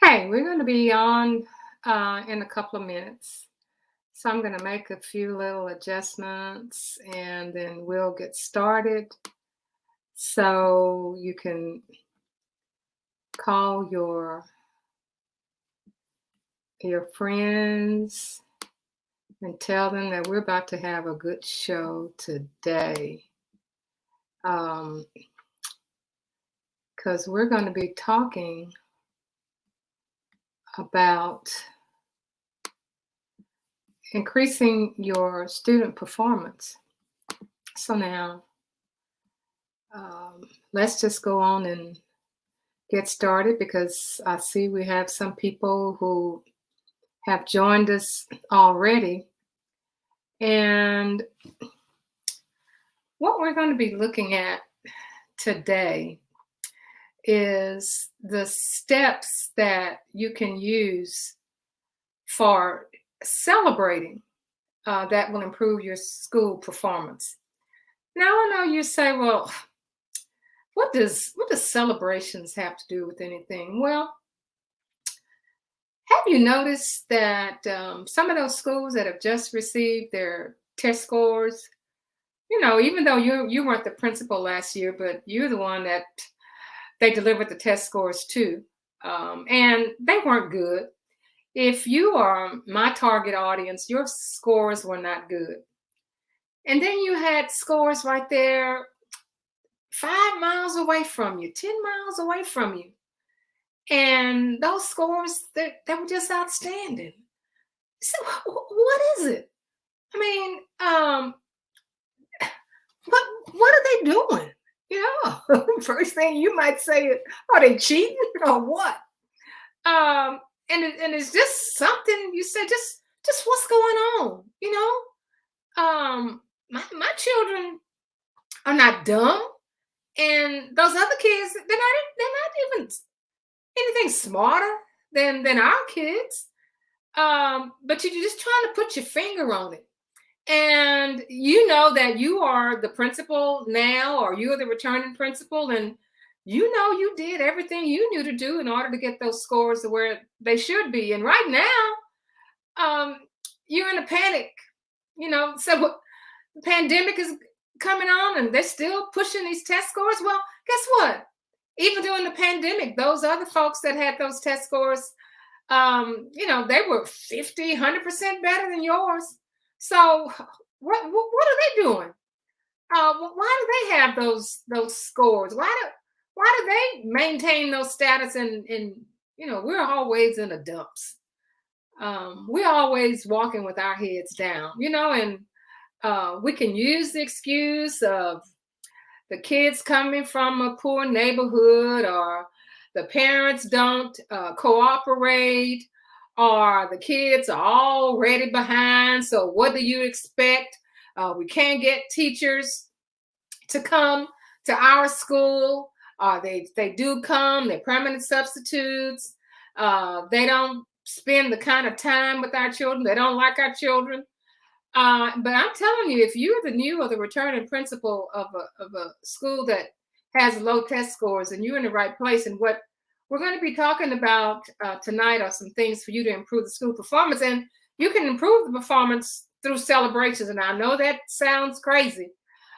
Okay, we're going to be on in a couple of minutes. So I'm going to make a few little adjustments and then we'll get started. So you can call your friends and tell them that we're about to have a good show today. Um, because we're going to be talking about increasing your student performance. So now, let's just go on and get started because I see we have some people who have joined us already. And what we're going to be looking at today is the steps that you can use for celebrating that will improve your school performance. Now I know you say, well, what does celebrations have to do with anything? Well, have you noticed that some of those schools that have just received their test scores, even though you weren't the principal last year, but you're the one that they delivered the test scores to, and they weren't good. If you are my target audience, your scores were not good. And then you had scores right there 5 miles away from you, 10 miles away from you. And those scores, they were just outstanding. So what is it? I mean, what are they doing? First thing you might say is, are they cheating or what? And it's just something you said, just what's going on, my children are not dumb, and those other kids, they're not even anything smarter than our kids. But you're just trying to put your finger on it. And you know that you are the principal now, or you're the returning principal, and you know you did everything you knew to do in order to get those scores to where they should be. And right now, you're in a panic. So the pandemic is coming on, and they're still pushing these test scores. Well, guess what? Even during the pandemic, those other folks that had those test scores, they were 50, 100% better than yours. So what are they doing? Why do they have those scores? Why do they maintain those status? And we're always in the dumps. We're always walking with our heads down. And we can use the excuse of the kids coming from a poor neighborhood, or the parents don't cooperate, or the kids are already behind. So what do you expect? We can't get teachers to come to our school. They do come, they're permanent substitutes. They don't spend the kind of time with our children. They don't like our children. But I'm telling you, if you're the new or the returning principal of a school that has low test scores, and you're in the right place, and what we're going to be talking about tonight are some things for you to improve the school performance. And you can improve the performance through celebrations. And I know that sounds crazy,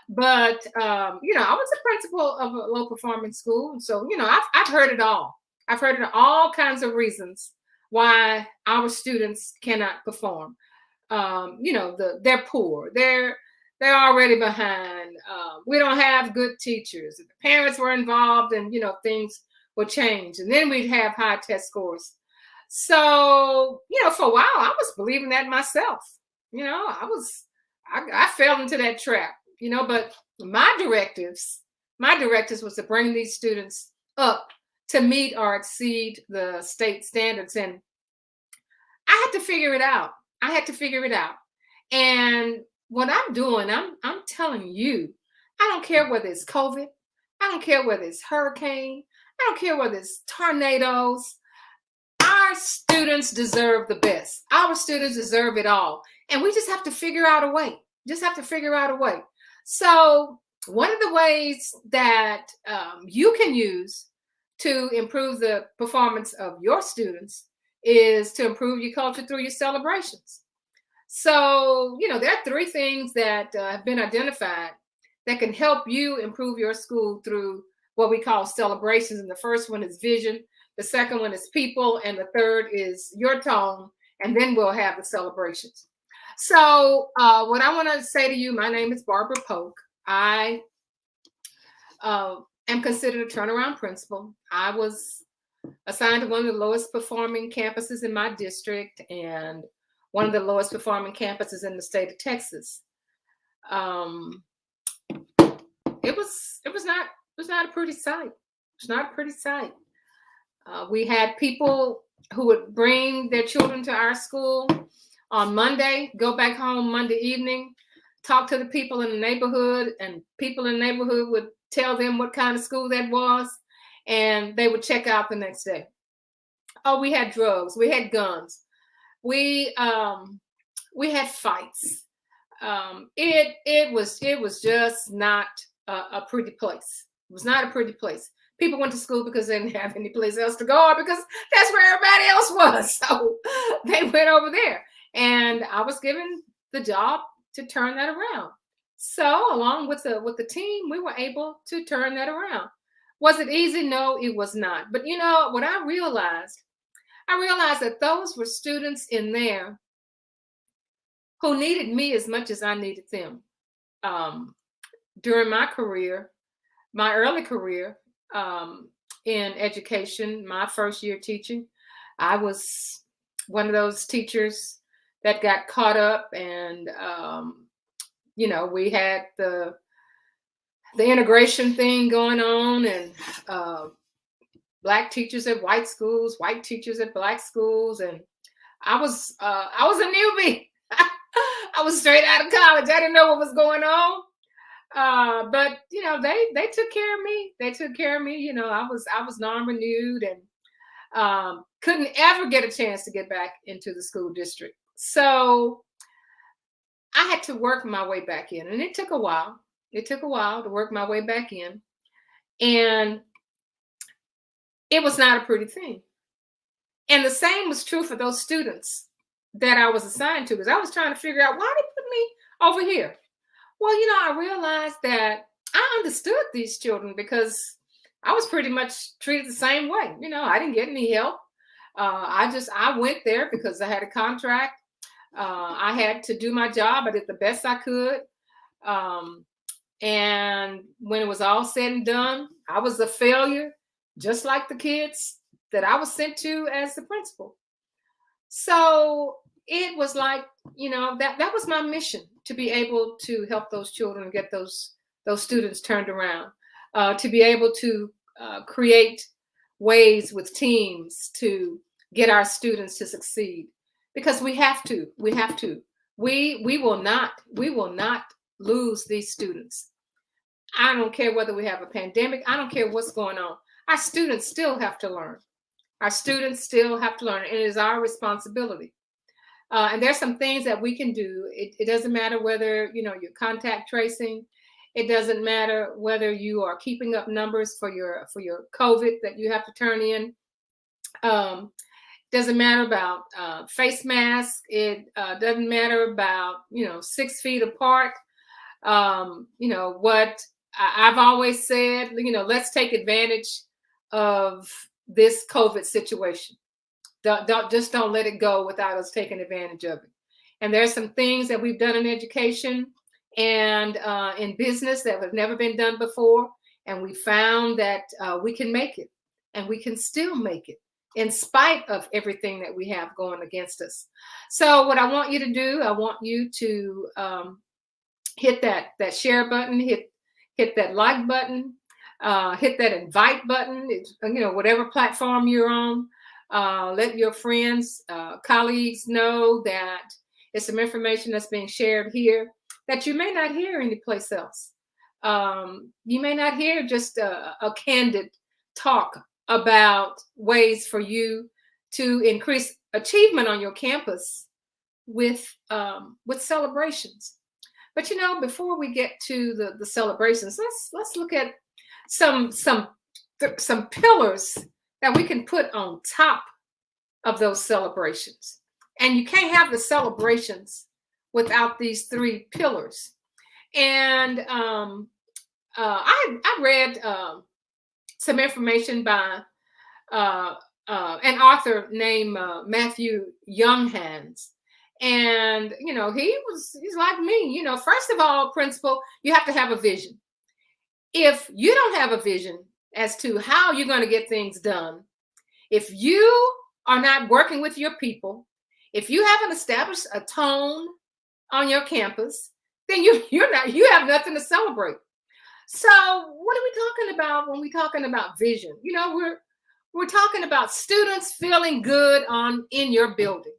but I was a principal of a low performing school. So, I've heard it all. I've heard it all kinds of reasons why our students cannot perform. They're poor. They're already behind. We don't have good teachers. If the parents were involved, and things will change, and then we'd have high test scores. So for a while I was believing that myself. I fell into that trap. But my directives was to bring these students up to meet or exceed the state standards, and I had to figure it out. And what I'm doing, I'm telling you, I don't care whether it's COVID, I don't care whether it's hurricane, I don't care whether it's tornadoes. Our students deserve the best. Our students deserve it all. And we just have to figure out a way. So one of the ways that you can use to improve the performance of your students is to improve your culture through your celebrations. So, there are three things that have been identified that can help you improve your school through what we call celebrations. And the first one is vision, the second one is people, and the third is your tone. And then we'll have the celebrations. So, what I want to say to you, my name is Barbara Polk. I am considered a turnaround principal. I was assigned to one of the lowest performing campuses in my district and one of the lowest performing campuses in the state of Texas. It was not a pretty sight. It's not a pretty sight. We had people who would bring their children to our school on Monday, go back home Monday evening, talk to the people in the neighborhood, and people in the neighborhood would tell them what kind of school that was, and they would check out the next day. Oh, we had drugs, we had guns, we had fights. It was just not a pretty place. It was not a pretty place. People went to school because they didn't have any place else to go, or because that's where everybody else was. So they went over there, and I was given the job to turn that around. So along with the team, we were able to turn that around. Was it easy? No, it was not. But what I realized that those were students in there who needed me as much as I needed them. During my career, my early career in education, my first year teaching, I was one of those teachers that got caught up, and we had the integration thing going on, and Black teachers at white schools, white teachers at Black schools, and I was a newbie. I was straight out of college. I didn't know what was going on. But they took care of me. They took care of me. I was non-renewed and couldn't ever get a chance to get back into the school district. So I had to work my way back in, and it took a while. It took a while to work my way back in, and it was not a pretty thing. And the same was true for those students that I was assigned to, because I was trying to figure out why they put me over here. Well, I realized that I understood these children because I was pretty much treated the same way. I didn't get any help. I went there because I had a contract. I had to do my job. I did the best I could. And when it was all said and done, I was a failure, just like the kids that I was sent to as the principal. So it was like, that was my mission, to be able to help those children get those students turned around, to be able to create ways with teams to get our students to succeed, because we have to. We will not lose these students. I don't care whether we have a pandemic. I don't care what's going on. Our students still have to learn. Our students still have to learn, and it is our responsibility. And there's some things that we can do. It doesn't matter whether you're contact tracing. It doesn't matter whether you are keeping up numbers for your COVID that you have to turn in. Doesn't matter about face masks. It doesn't matter about 6 feet apart. What I've always said. Let's take advantage of this COVID situation. Don't let it go without us taking advantage of it. And there's some things that we've done in education and in business that have never been done before. And we found that we can make it, and we can still make it in spite of everything that we have going against us. So what I want you to do, I want you to hit that share button, hit that like button, hit that invite button, whatever platform you're on. Let your friends, colleagues know that it's some information that's being shared here that you may not hear anyplace else. You may not hear just a candid talk about ways for you to increase achievement on your campus with celebrations. But before we get to the celebrations, let's look at some some pillars that we can put on top of those celebrations. And you can't have the celebrations without these three pillars. And I read some information by an author named Matthew Younghans. And, he's like me, first of all, principal, you have to have a vision. If you don't have a vision as to how you're going to get things done, if you are not working with your people, if you haven't established a tone on your campus, then you have nothing to celebrate. So what are we talking about when we're talking about vision? We're talking about students feeling good in your building,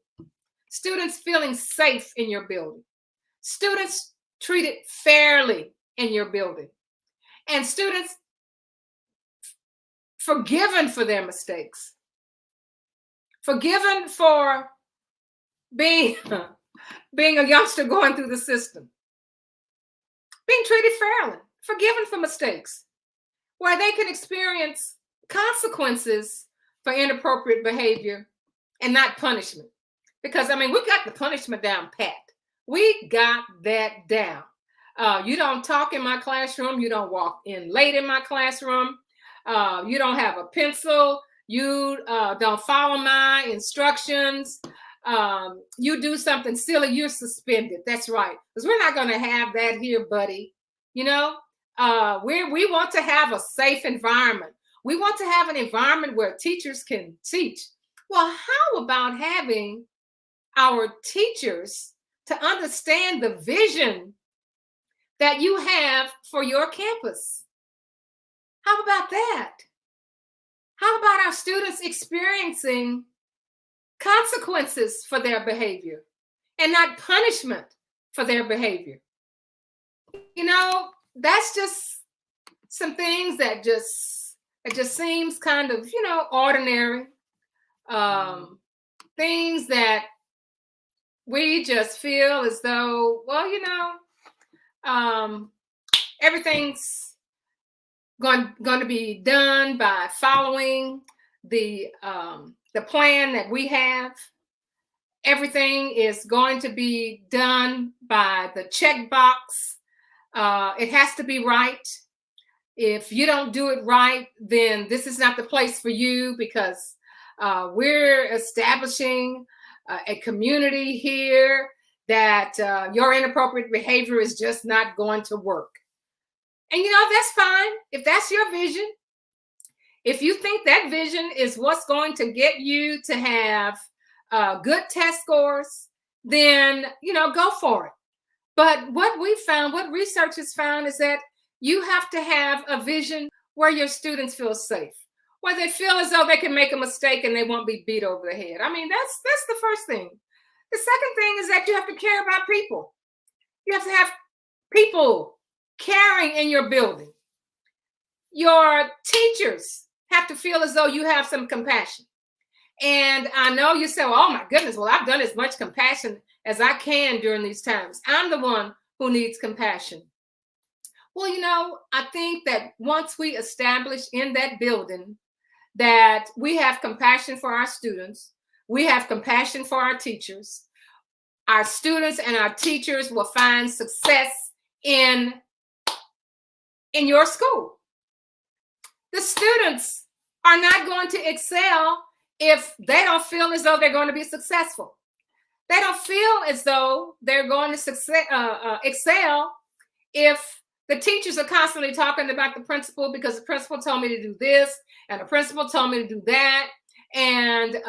students feeling safe in your building, students treated fairly in your building, and students forgiven for their mistakes, forgiven for being a youngster going through the system, being treated fairly, forgiven for mistakes, where they can experience consequences for inappropriate behavior and not punishment. Because, we got the punishment down pat. We got that down. You don't talk in my classroom. You don't walk in late in my classroom. You don't have a pencil. You don't follow my instructions. You do something silly, you're suspended. That's right. Because we're not going to have that here, buddy. We want to have a safe environment. We want to have an environment where teachers can teach. Well, how about having our teachers to understand the vision that you have for your campus? How about that? How about our students experiencing consequences for their behavior and not punishment for their behavior? That's just some things that just seems kind of, ordinary. Things that we just feel as though, everything's going to be done by following the plan that we have. Everything is going to be done by the checkbox. It has to be right. If you don't do it right, then this is not the place for you, because we're establishing a community here that your inappropriate behavior is just not going to work. And that's fine. If that's your vision, if you think that vision is what's going to get you to have good test scores, then go for it. But what research has found, is that you have to have a vision where your students feel safe, where they feel as though they can make a mistake and they won't be beat over the head. That's the first thing. The second thing is that you have to care about people. You have to have people caring in your building. Your teachers have to feel as though you have some compassion. And I know you say, oh my goodness, well, I've done as much compassion as I can during these times. I'm the one who needs compassion. Well, I think that once we establish in that building that we have compassion for our students, we have compassion for our teachers, our students and our teachers will find success in your school. The students are not going to excel if they don't feel as though they're going to be successful. They don't feel as though they're going to excel if the teachers are constantly talking about the principal, because the principal told me to do this and the principal told me to do that. And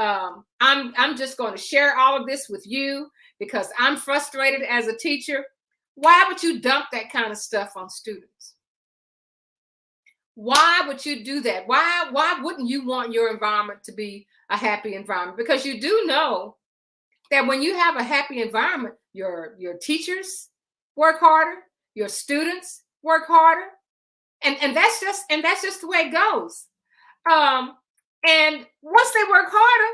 I'm just going to share all of this with you because I'm frustrated as a teacher. Why would you dump that kind of stuff on students? Why would you do that? Why wouldn't you want your environment to be a happy environment? Because you do know that when you have a happy environment, your teachers work harder, your students work harder, and that's just the way it goes. And once they work harder,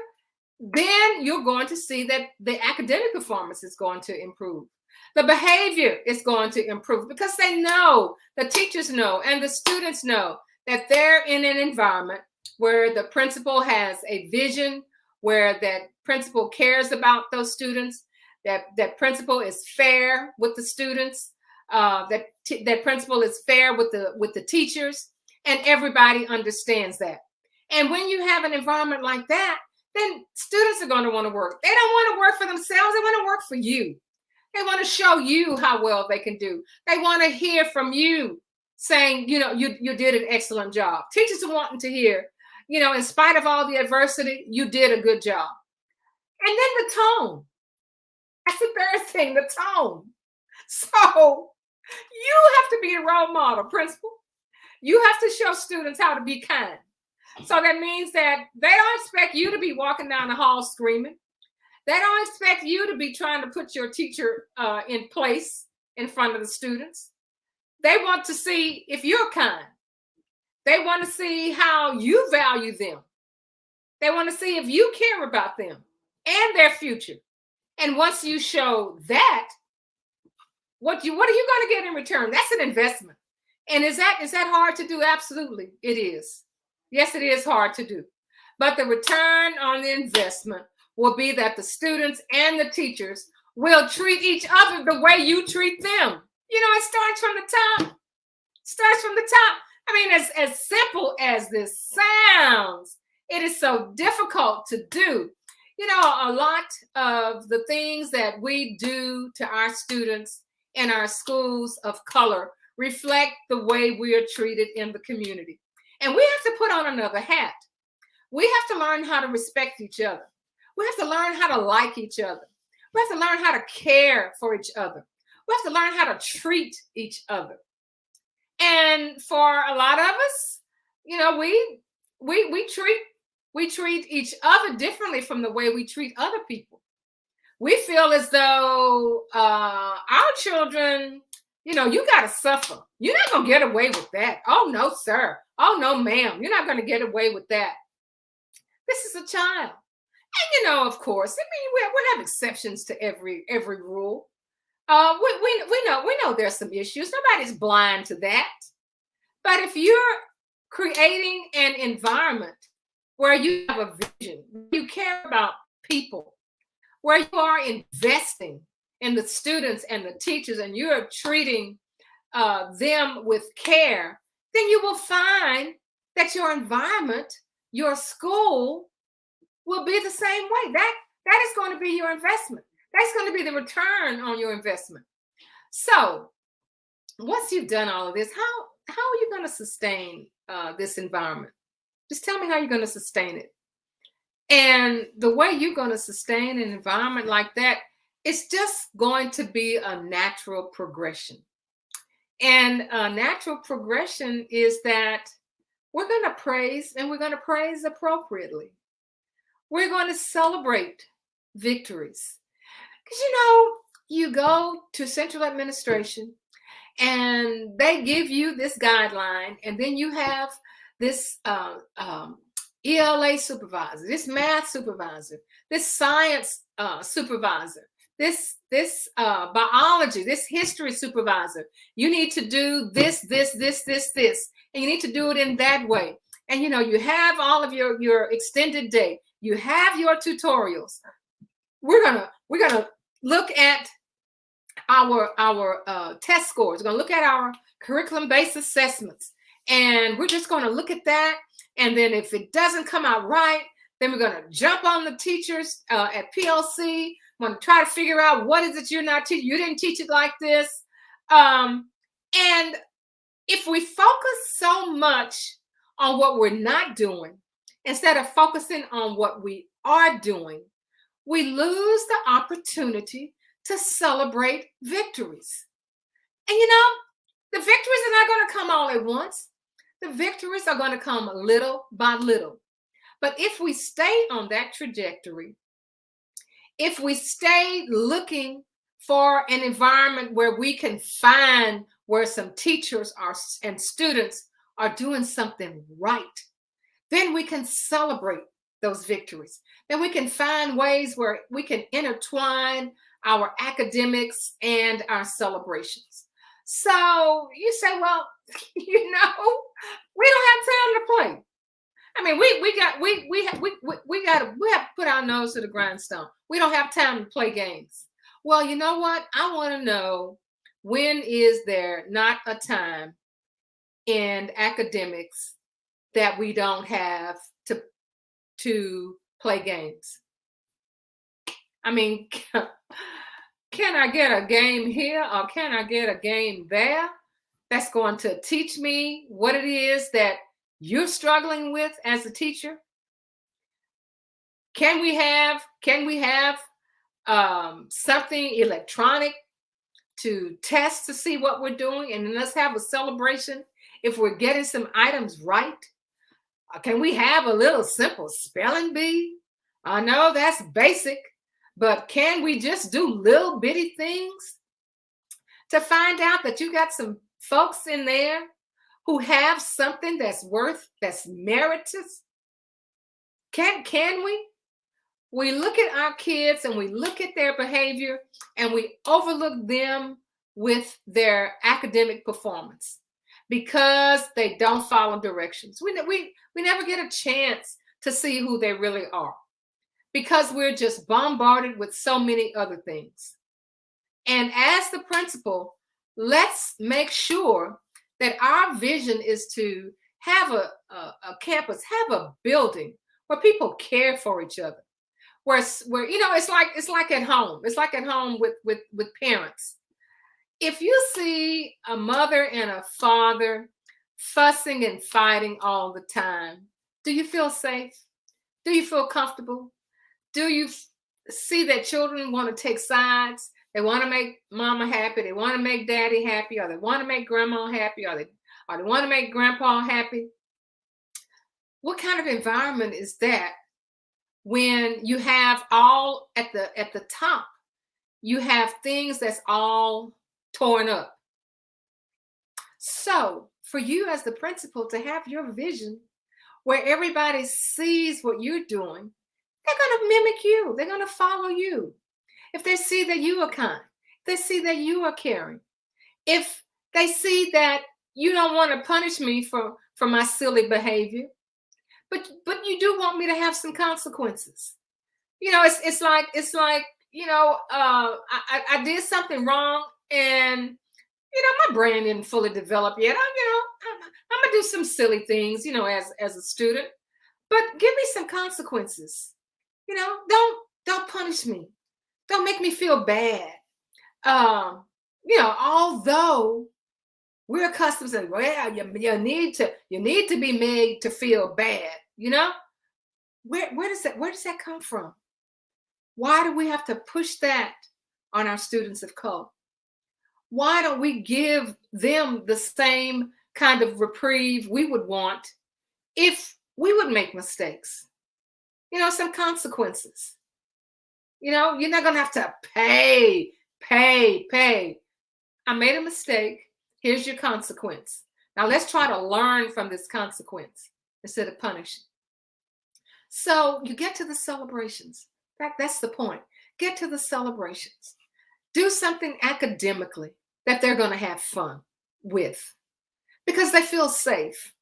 then you're going to see that the academic performance is going to improve. The behavior is going to improve because they know, the teachers know, and the students know that they're in an environment where the principal has a vision, where that principal cares about those students, that principal is fair with the students, that principal is fair with the teachers, and everybody understands that. And when you have an environment like that, then students are going to want to work. They don't want to work for themselves. They want to work for you. They want to show you how well they can do. They want to hear from you saying, you did an excellent job. Teachers are wanting to hear, in spite of all the adversity, you did a good job. And then the tone. That's the third thing, the tone. So you have to be a role model, principal. You have to show students how to be kind. So that means that they don't expect you to be walking down the hall screaming. They don't expect you to be trying to put your teacher in place in front of the students. They want to see if you're kind. They want to see how you value them. They want to see if you care about them and their future. And once you show that, what are you going to get in return? That's an investment. And is that hard to do? Absolutely, it is. Yes, it is hard to do. But the return on the investment will be that the students and the teachers will treat each other the way you treat them. It starts from the top. Starts from the top. I mean, as simple as this sounds, it is so difficult to do. A lot of the things that we do to our students in our schools of color reflect the way we are treated in the community. And we have to put on another hat. We have to learn how to respect each other. We have to learn how to like each other. We have to learn how to care for each other. We have to learn how to treat each other. And for a lot of us, we treat each other differently from the way we treat other people. We feel as though our children, you got to suffer. You're not going to get away with that. Oh, no, sir. Oh, no, ma'am. You're not going to get away with that. This is a child. And, of course, we have exceptions to every rule. We know there's some issues. Nobody's blind to that. But if you're creating an environment where you have a vision, you care about people, where you are investing in the students and the teachers, and you're treating them with care, then you will find that your environment, your school, will be the same way. That is going to be your investment. That's going to be the return on your investment. So once you've done all of this, how are you going to sustain this environment? Just tell me how you're going to sustain it. And the way you're going to sustain an environment like that, it's just going to be a natural progression. And a natural progression is that we're going to praise, and we're going to praise appropriately. We're going to celebrate victories. Because, you go to central administration and they give you this guideline, and then you have this ELA supervisor, this math supervisor, this science supervisor, this biology, this history supervisor. You need to do this, and you need to do it in that way. And you have all of your extended day. You have your tutorials. We're gonna look at our test scores. We're gonna look at our curriculum-based assessments, and we're just gonna look at that. And then if it doesn't come out right, then we're gonna jump on the teachers at PLC. We're gonna try to figure out what is it you're not teaching. You didn't teach it like this. And if we focus so much on what we're not doing instead of focusing on what we are doing, we lose the opportunity to celebrate victories. And the victories are not going to come all at once. The victories are going to come little by little. But if we stay on that trajectory, if we stay looking for an environment where we can find where some teachers and students are doing something right, then we can celebrate those victories. Then we can find ways where we can intertwine our academics and our celebrations. So you say, well, we don't have time to play. I mean, we have to put our nose to the grindstone. We don't have time to play games. Well, you know what? I want to know, when is there not a time in academics that we don't have to play games? I mean, can I get a game here or can I get a game there that's going to teach me what it is that you're struggling with as a teacher? Can we have something electronic to test to see what we're doing, and then let's have a celebration if we're getting some items right? Can we have a little simple spelling bee? I know that's basic, but can we just do little bitty things to find out that you got some folks in there who have something that's meritorious? Can we? We look at our kids and we look at their behavior and we overlook them with their academic performance because they don't follow directions. We never get a chance to see who they really are because we're just bombarded with so many other things. And as the principal, let's make sure that our vision is to have a campus, have a building where people care for each other, where it's like at home. It's like at home with parents. If you see a mother and a father fussing and fighting all the time, do you feel safe? Do you feel comfortable? Do you see that children want to take sides? They want to make mama happy, they want to make daddy happy, or they want to make grandma happy, or they want to make grandpa happy? What kind of environment is that when you have all at the top, you have things that's all torn up? So for you as the principal to have your vision where everybody sees what you're doing, they're going to mimic you. They're going to follow you. If they see that you are kind, if they see that you are caring, if they see that you don't want to punish me for my silly behavior, but you do want me to have some consequences. It's like I did something wrong, and my brain didn't fully develop yet. I'm gonna do some silly things, as a student, but give me some consequences. Don't punish me. Don't make me feel bad. Although we're accustomed to, well, you need to be made to feel bad. Where does that come from? Why do we have to push that on our students of color? Why don't we give them the same kind of reprieve we would want if we would make mistakes? Some consequences. You're not going to have to pay. I made a mistake. Here's your consequence. Now let's try to learn from this consequence instead of punishing. So you get to the celebrations. In fact, that's the point. Get to the celebrations. Do something academically that they're going to have fun with because they feel safe,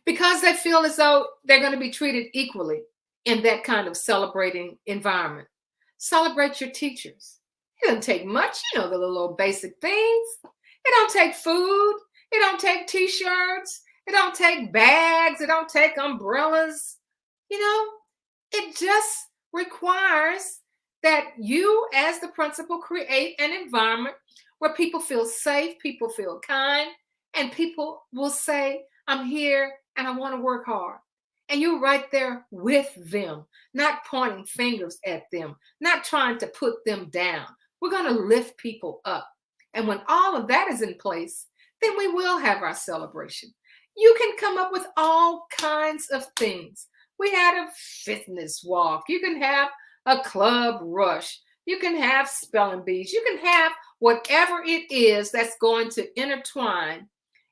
because they feel as though they're going to be treated equally in that kind of celebrating environment. Celebrate your teachers. It doesn't take much, the little basic things. It don't take food. It don't take t-shirts. It don't take bags. It don't take umbrellas. It just requires that you, as the principal, create an environment where people feel safe, people feel kind, and people will say, I'm here and I want to work hard. And you're right there with them, not pointing fingers at them, not trying to put them down. We're going to lift people up. And when all of that is in place, then we will have our celebration. You can come up with all kinds of things. We had a fitness walk. You can have a club rush. You can have spelling bees. You can have whatever it is that's going to intertwine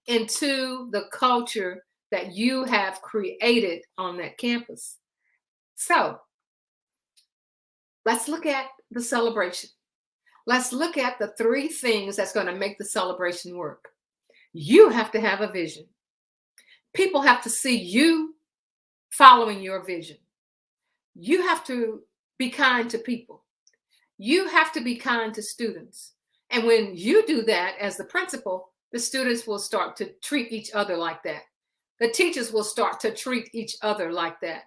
into the culture that you have created on that campus. So let's look at the celebration. Let's look at the three things that's going to make the celebration work. You have to have a vision. People have to see you following your vision. You have to be kind to people. You have to be kind to students. And when you do that as the principal, the students will start to treat each other like that. The teachers will start to treat each other like that.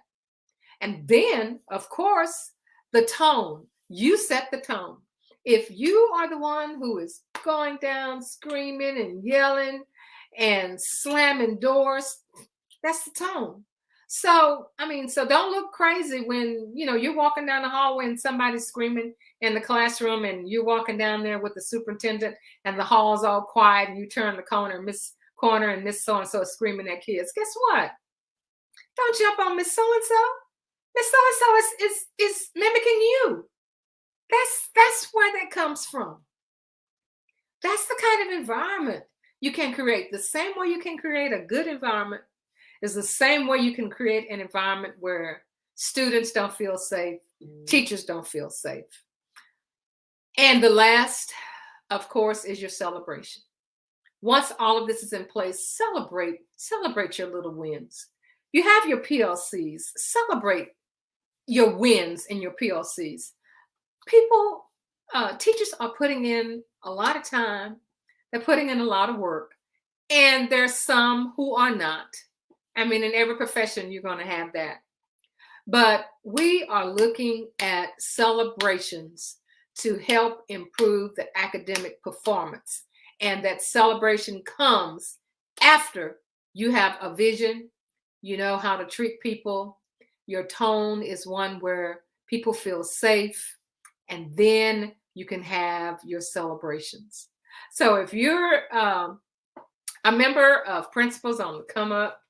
And then, of course, the tone. You set the tone. If you are the one who is going down screaming and yelling and slamming doors, that's the tone. So, so don't look crazy when, you're walking down the hallway and somebody's screaming in the classroom and you're walking down there with the superintendent and the hall's all quiet and you turn the corner, Miss Corner and Miss So-and-so is screaming at kids. Guess what? Don't jump on Miss So-and-so. Miss So-and-so is mimicking you. That's where that comes from. That's the kind of environment you can create. The same way you can create a good environment is the same way you can create an environment where students don't feel safe, teachers don't feel safe. And the last, of course, is your celebration. Once all of this is in place, celebrate your little wins. You have your PLCs, celebrate your wins in your PLCs. Teachers are putting in a lot of time, they're putting in a lot of work, and there's some who are not. In every profession, you're going to have that. But we are looking at celebrations to help improve the academic performance. And that celebration comes after you have a vision, you know how to treat people, your tone is one where people feel safe, and then you can have your celebrations. So if you're a member of Principals on the Come Up,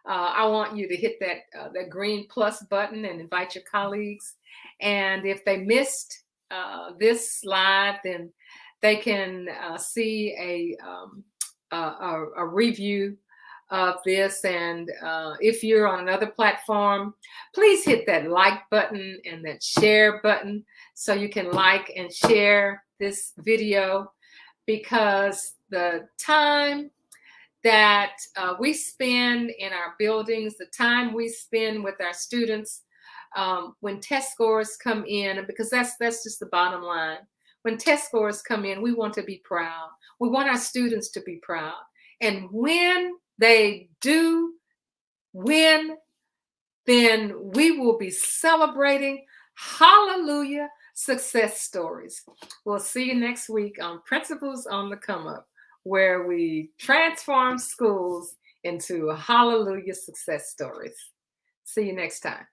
I want you to hit that green plus button and invite your colleagues. And if they missed this live, then they can see a review of this. And if you're on another platform, please hit that like button and that share button so you can like and share this video, because the time that we spend in our buildings, the time we spend with our students, when test scores come in, because that's just the bottom line. When test scores come in, we want to be proud. We want our students to be proud. And when they do win, then we will be celebrating. Hallelujah, success stories. We'll see you next week on Principals on the Come Up, where we transform schools into hallelujah success stories. See you next time.